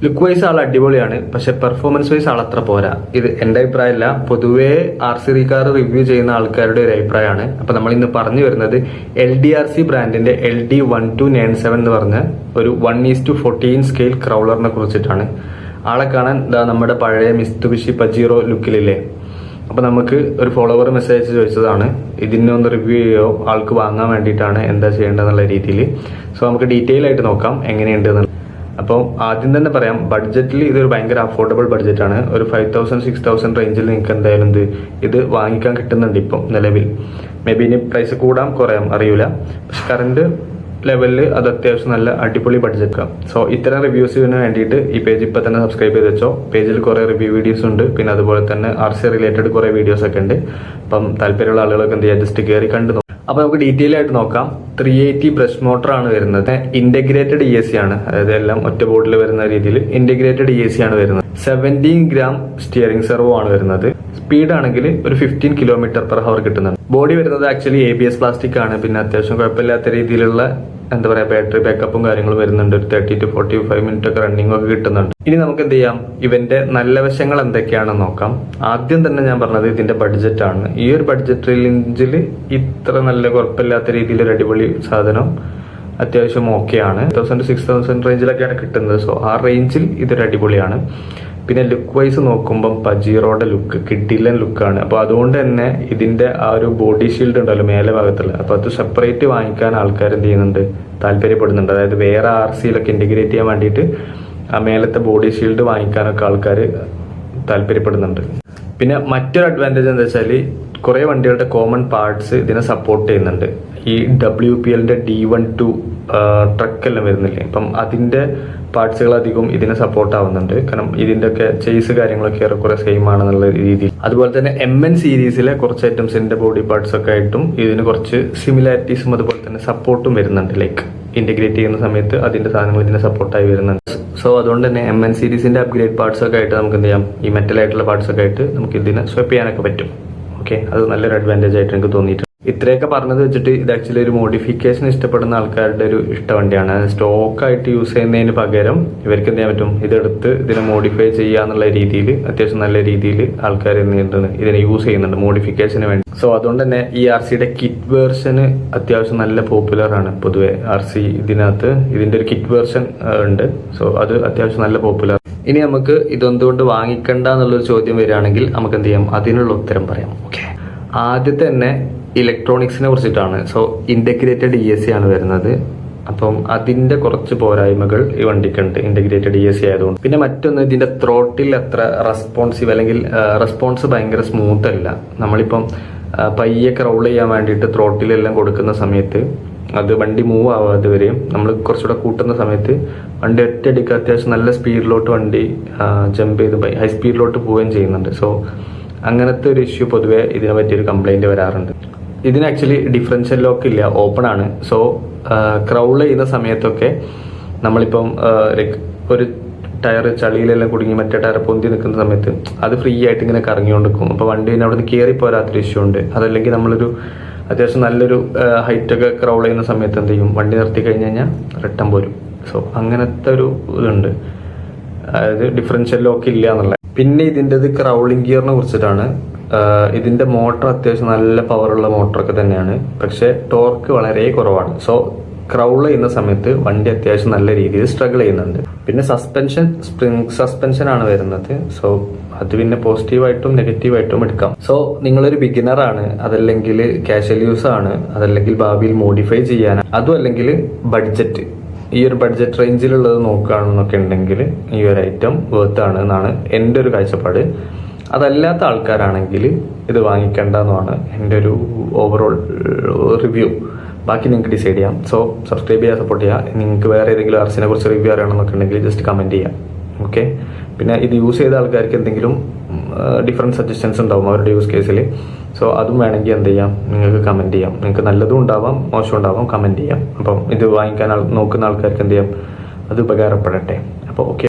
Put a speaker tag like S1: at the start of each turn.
S1: Look wise ആൾ അടിപൊളിയാണ്, പക്ഷെ performance wise ആൾ അത്ര പോരാ. ഇത് എന്റെ അഭിപ്രായമല്ല, പൊതുവേ RC കാർ റിവ്യൂ ചെയ്യുന്ന ആൾക്കാരുടെ ഒരു അഭിപ്രായമാണ്. അപ്പൊ നമ്മൾ ഇന്ന് പറഞ്ഞു വരുന്നത് LDRC ബ്രാൻഡിന്റെ LD1297 എന്ന് പറഞ്ഞ ഒരു 1:14 സ്കെയിൽ ക്രൗളറിനെ കുറിച്ചിട്ടാണ്. ആളെ കാണാൻ നമ്മുടെ പഴയ മിസ്തുബിഷി പജീറോ ലുക്കിലില്ലേ. അപ്പൊ നമുക്ക് ഒരു ഫോളോവർ മെസ്സേജ് ചോദിച്ചതാണ് ഇതിനെ ഒന്ന് റിവ്യൂ ചെയ്യോ, ആൾക്ക് വാങ്ങാൻ വേണ്ടിയിട്ടാണ്, എന്താ ചെയ്യേണ്ടതെന്നുള്ള രീതിയിൽ. സോ നമുക്ക് ഡീറ്റെയിൽ ആയിട്ട് നോക്കാം എങ്ങനെയുണ്ട്. അപ്പോൾ ആദ്യം തന്നെ പറയാം, ബഡ്ജറ്റിൽ ഇതൊരു ഭയങ്കര അഫോർഡബിൾ ബഡ്ജറ്റാണ്. ഒരു 5,000-6,000 റേഞ്ചിൽ നിങ്ങൾക്ക് എന്തായാലും ഇത് വാങ്ങിക്കാൻ കിട്ടുന്നുണ്ട് ഇപ്പം നിലവിൽ. മേ ബി ഇനി പ്രൈസ് കൂടാം കുറയാം അറിയില്ല, പക്ഷെ കറണ്ട് ലെവലിൽ അത് അത്യാവശ്യം നല്ല അടിപൊളി ബഡ്ജറ്റാണ്. സോ ഇത്തരം റിവ്യൂസിന് വേണ്ടിയിട്ട് ഈ പേജ് ഇപ്പം തന്നെ സബ്സ്ക്രൈബ് ചെയ്ത് വെച്ചോ. പേജിൽ കുറേ റിവ്യൂ വീഡിയോസ് ഉണ്ട്, പിന്നെ അതുപോലെ തന്നെ RC റിലേറ്റഡ് കുറേ വീഡിയോസ് ഒക്കെ ഉണ്ട്. അപ്പം താല്പര്യമുള്ള ആളുകളൊക്കെ എന്ത് ചെയ്യുക, ജസ്റ്റ് കയറി കണ്ടു. അപ്പൊ നമുക്ക് ഡീറ്റെയിൽ ആയിട്ട് നോക്കാം. 380 ബ്രഷ് മോട്ടർ ആണ് വരുന്നത്. ഇന്റഗ്രേറ്റഡ് ESC ആണ്, അതായത് എല്ലാം ഒറ്റ ബോർഡിൽ വരുന്ന രീതിയിൽ ഇന്റഗ്രേറ്റഡ് ESC ആണ് വരുന്നത്. 17 ഗ്രാം സ്റ്റിയറിംഗ് സെർവോ ആണ് വരുന്നത്. സ്പീഡ് ആണെങ്കിൽ ഒരു 15 km/h കിട്ടുന്നുണ്ട്. ബോഡി വരുന്നത് ആക്ച്വലി ABS പ്ലാസ്റ്റിക് ആണ്. പിന്നെ അത്യാവശ്യം കുഴപ്പമില്ലാത്ത രീതിയിലുള്ള എന്താ പറയാ ബാറ്ററി ബാക്കപ്പും കാര്യങ്ങളും വരുന്നുണ്ട്. ഒരു 30 to 45 മിനിറ്റ് ഒക്കെ റണ്ണിംഗ് ഒക്കെ കിട്ടുന്നുണ്ട്. ഇനി നമുക്ക് എന്ത് ചെയ്യാം, ഇവന്റെ നല്ല വശങ്ങൾ എന്തൊക്കെയാണെന്ന് നോക്കാം. ആദ്യം തന്നെ ഞാൻ പറഞ്ഞത് ഇതിന്റെ ബഡ്ജറ്റ് ആണ്. ഈ ഒരു ബഡ്ജറ്റ് റേഞ്ചിൽ ഇത്ര നല്ല കുഴപ്പമില്ലാത്ത രീതിയിൽ ഒരു അടിപൊളി സാധനം അത്യാവശ്യം ഓക്കെയാണ്. 1,000-6,000 റേഞ്ചിലൊക്കെയാണ് കിട്ടുന്നത്. സോ ആ റേഞ്ചിൽ ഇതൊരു അടിപൊളിയാണ്. പിന്നെ ലുക്ക് വൈസ് നോക്കുമ്പം പജീറോയുടെ ലുക്ക് കിഡിലൻ ലുക്കാണ്. അപ്പോൾ അതുകൊണ്ട് തന്നെ ഇതിന്റെ ആ ഒരു ബോഡി ഷീൽഡ് ഉണ്ടല്ലോ മേലെ ഭാഗത്തുള്ള, അപ്പോൾ അത് സെപ്പറേറ്റ് വാങ്ങിക്കാൻ ആൾക്കാർ എന്ത് ചെയ്യുന്നുണ്ട്, താല്പര്യപ്പെടുന്നുണ്ട്. അതായത് വേറെ RCയിലൊക്കെ ഇന്റഗ്രേറ്റ് ചെയ്യാൻ വേണ്ടിയിട്ട് ആ മേലത്തെ ബോഡി ഷീൽഡ് വാങ്ങിക്കാനൊക്കെ ആൾക്കാർ താല്പര്യപ്പെടുന്നുണ്ട്. പിന്നെ മറ്റൊരു അഡ്വാൻറ്റേജ് എന്താ വെച്ചാൽ കുറേ വണ്ടികളുടെ കോമൺ പാർട്സ് ഇതിനെ സപ്പോർട്ട് ചെയ്യുന്നുണ്ട്. ഈ WPLന്റെ D12 ട്രക്കെല്ലാം വരുന്നില്ലേ, അപ്പം അതിന്റെ പാർട്സുകൾ അധികം ഇതിനെ സപ്പോർട്ട് ആവുന്നുണ്ട്. കാരണം ഇതിന്റെ ഒക്കെ ചേസ് കാര്യങ്ങളൊക്കെ ഏറെക്കുറെ സെയിം ആണെന്നുള്ള രീതിയിൽ. അതുപോലെ തന്നെ MN സീരീസിലെ കുറച്ച് ഐറ്റംസിന്റെ ബോഡി പാർട്സ് ഒക്കെ ആയിട്ടും ഇതിന് കുറച്ച് സിമിലാരിറ്റീസും അതുപോലെ തന്നെ സപ്പോർട്ടും വരുന്നുണ്ട്. ലൈക്ക് ഇന്റഗ്രേറ്റ് ചെയ്യുന്ന സമയത്ത് അതിന്റെ സാധനങ്ങൾ ഇതിനെ സപ്പോർട്ടായി വരുന്നുണ്ട്. സോ അതുകൊണ്ട് തന്നെ MN സീരീസിന്റെ അപ്ഗ്രേഡ് പാർട്സ് ഒക്കെ ആയിട്ട് നമുക്ക് എന്ത് ചെയ്യാം, ഈ മെറ്റൽ ആയിട്ടുള്ള പാർട്സ് ഒക്കെ ആയിട്ട് നമുക്ക് ഇതിനെ സ്വപ്പ് ചെയ്യാനൊക്കെ പറ്റും. ഓക്കെ, അത് നല്ലൊരു അഡ്വാൻറ്റേജ് ആയിട്ട് എനിക്ക് തോന്നിയിട്ടുണ്ട്. ഇത്രയൊക്കെ പറഞ്ഞത് വെച്ചിട്ട് ഇത് ആക്ച്വലി ഒരു മോഡിഫിക്കേഷൻ ഇഷ്ടപ്പെടുന്ന ആൾക്കാരുടെ ഒരു ഇഷ്ടവണ്ടിയാണ്. സ്റ്റോക്ക് ആയിട്ട് യൂസ് ചെയ്യുന്നതിന് പകരം ഇവർക്ക് എന്ത് ചെയ്യാൻ പറ്റും, ഇതെടുത്ത് ഇതിനെ മോഡിഫൈ ചെയ്യാന്നുള്ള രീതിയിൽ അത്യാവശ്യം നല്ല രീതിയിൽ ആൾക്കാർ എന്താണ് ഇതിനെ യൂസ് ചെയ്യുന്നുണ്ട് മോഡിഫിക്കേഷന് വേണ്ടി. സോ അതുകൊണ്ട് തന്നെ ഈ RCയുടെ കിറ്റ് വേർഷന് അത്യാവശ്യം നല്ല പോപ്പുലർ ആണ്. പൊതുവെ RC ഇതിനകത്ത് ഇതിന്റെ ഒരു കിറ്റ് വേർഷൻ ഉണ്ട്. സോ അത് അത്യാവശ്യം നല്ല പോപ്പുലർ. ഇനി നമുക്ക് ഇതെന്തുകൊണ്ട് വാങ്ങിക്കണ്ട എന്നുള്ളൊരു ചോദ്യം വരികയാണെങ്കിൽ നമുക്ക് എന്ത് ചെയ്യാം, അതിനുള്ള ഉത്തരം പറയാം. ഓക്കെ, ആദ്യത്തെ തന്നെ ഇലക്ട്രോണിക്സിനെ കുറിച്ചിട്ടാണ്. സോ ഇന്റഗ്രേറ്റഡ് ESC ആണ് വരുന്നത്. അപ്പം അതിന്റെ കുറച്ച് പോരായ്മകൾ ഈ വണ്ടിക്കുണ്ട് ഇന്റഗ്രേറ്റഡ് ESC ആയതുകൊണ്ട്. പിന്നെ മറ്റൊന്ന്, ഇതിന്റെ ത്രോട്ടിൽ അത്ര റെസ്പോൺസീവ് അല്ലെങ്കിൽ റെസ്പോൺസ് ഭയങ്കര സ്മൂത്ത് അല്ല. നമ്മളിപ്പം പയ്യെ ക്രൗൾ ചെയ്യാൻ വേണ്ടിയിട്ട് ത്രോട്ടിലെല്ലാം കൊടുക്കുന്ന സമയത്ത് അത് വണ്ടി മൂവ് ആവാതെ വരെയും നമ്മൾ കുറച്ചുകൂടെ കൂട്ടുന്ന സമയത്ത് വണ്ടി ഒറ്റയടിക്ക് അത്യാവശ്യം നല്ല സ്പീഡിലോട്ട് വണ്ടി ജമ്പ് ചെയ്ത് ഹൈ സ്പീഡിലോട്ട് പോവുകയും ചെയ്യുന്നുണ്ട്. സോ അങ്ങനത്തെ ഒരു ഇഷ്യൂ പൊതുവെ ഇതിനെ പറ്റിയൊരു കംപ്ലൈന്റ് വരാറുണ്ട്. ഇതിന് ആക്ച്വലി ഡിഫറൻഷ്യൽ ലോക്ക് ഇല്ല, ഓപ്പൺ ആണ്. സോ ക്രൗൾ ചെയ്യുന്ന സമയത്തൊക്കെ നമ്മളിപ്പം ഒരു ടയർ ചളിയിലെല്ലാം കുടുങ്ങി മറ്റേ ടയർ പൊന്തി നിൽക്കുന്ന സമയത്ത് അത് ഫ്രീ ആയിട്ട് ഇങ്ങനെ കറങ്ങിക്കൊണ്ട് നിൽക്കും. അപ്പോൾ വണ്ടി പിന്നെ അവിടെ നിന്ന് കയറി പോരാത്തൊരു ഇഷ്യൂ ഉണ്ട്. അതല്ലെങ്കിൽ നമ്മളൊരു അത്യാവശ്യം നല്ലൊരു ഹൈറ്റൊക്കെ ക്രൗൾ ചെയ്യുന്ന സമയത്ത് എന്ത് ചെയ്യും, വണ്ടി നിർത്തി കഴിഞ്ഞ് കഴിഞ്ഞാൽ റിട്ടേൺ പോരും. സോ അങ്ങനത്തെ ഒരു ഇതുണ്ട്, അതായത് ഡിഫറൻഷ്യൽ ലോക്ക് ഇല്ല എന്നുള്ള. പിന്നെ ഇതിൻ്റെത് ക്രൗളിംഗ് ഗിയറിനെ കുറിച്ചിട്ടാണ്. ഇതിന്റെ മോട്ടർ അത്യാവശ്യം നല്ല പവറുള്ള മോട്ടറൊക്കെ തന്നെയാണ്, പക്ഷെ ടോർക്ക് വളരെ കുറവാണ്. സോ ക്രൗൾ ചെയ്യുന്ന സമയത്ത് വണ്ടി അത്യാവശ്യം നല്ല രീതിയിൽ സ്ട്രഗിൾ ചെയ്യുന്നുണ്ട്. പിന്നെ സസ്പെൻഷൻ സ്പ്രിംഗ് സസ്പെൻഷൻ ആണ് വരുന്നത്. സോ അത് പിന്നെ പോസിറ്റീവായിട്ടും നെഗറ്റീവായിട്ടും എടുക്കാം. സോ നിങ്ങളൊരു ബിഗിനർ ആണ്, അതല്ലെങ്കിൽ കാഷ്വൽ യൂസ് ആണ്, അതല്ലെങ്കിൽ ഭാവിയിൽ മോഡിഫൈ ചെയ്യാനാണ്, അതും അല്ലെങ്കിൽ ബഡ്ജറ്റ് ഈ ഒരു ബഡ്ജറ്റ് റേഞ്ചിലുള്ളത് നോക്കുകയാണെന്നൊക്കെ ഉണ്ടെങ്കിൽ ഈ ഒരു ഐറ്റം വർത്ത് ആണ് എന്നാണ് എൻ്റെ ഒരു കാഴ്ചപ്പാട്. അതല്ലാത്ത ആൾക്കാരാണെങ്കിൽ ഇത് വാങ്ങിക്കേണ്ടെന്നാണ് എൻ്റെ ഒരു ഓവറോൾ റിവ്യൂ. ബാക്കി നിങ്ങൾക്ക് ഡിസൈഡ് ചെയ്യാം. സോ സബ്സ്ക്രൈബ് ചെയ്യുക, സപ്പോർട്ട് ചെയ്യുക. നിങ്ങൾക്ക് വേറെ ഏതെങ്കിലും RCനെ കുറിച്ച് റിവ്യൂ അറിയണമെന്നൊക്കെ ഉണ്ടെങ്കിൽ ജസ്റ്റ് കമൻറ്റ് ചെയ്യാം. ഓക്കെ, പിന്നെ ഇത് യൂസ് ചെയ്ത ആൾക്കാർക്ക് എന്തെങ്കിലും ഡിഫറെൻറ്റ് സജഷൻസ് ഉണ്ടാവും അവരുടെ യൂസ് കേസിൽ. സോ അതും വേണമെങ്കിൽ എന്ത് ചെയ്യാം, നിങ്ങൾക്ക് കമൻറ്റ് ചെയ്യാം. നിങ്ങൾക്ക് നല്ലതും ഉണ്ടാവാം മോശം ഉണ്ടാവാം, കമൻറ്റ് ചെയ്യാം. അപ്പം ഇത് വാങ്ങിക്കാൻ നോക്കുന്ന ആൾക്കാർക്ക് എന്ത് ചെയ്യാം, അത് ഉപകാരപ്പെടട്ടെ. അപ്പോൾ ഓക്കെ.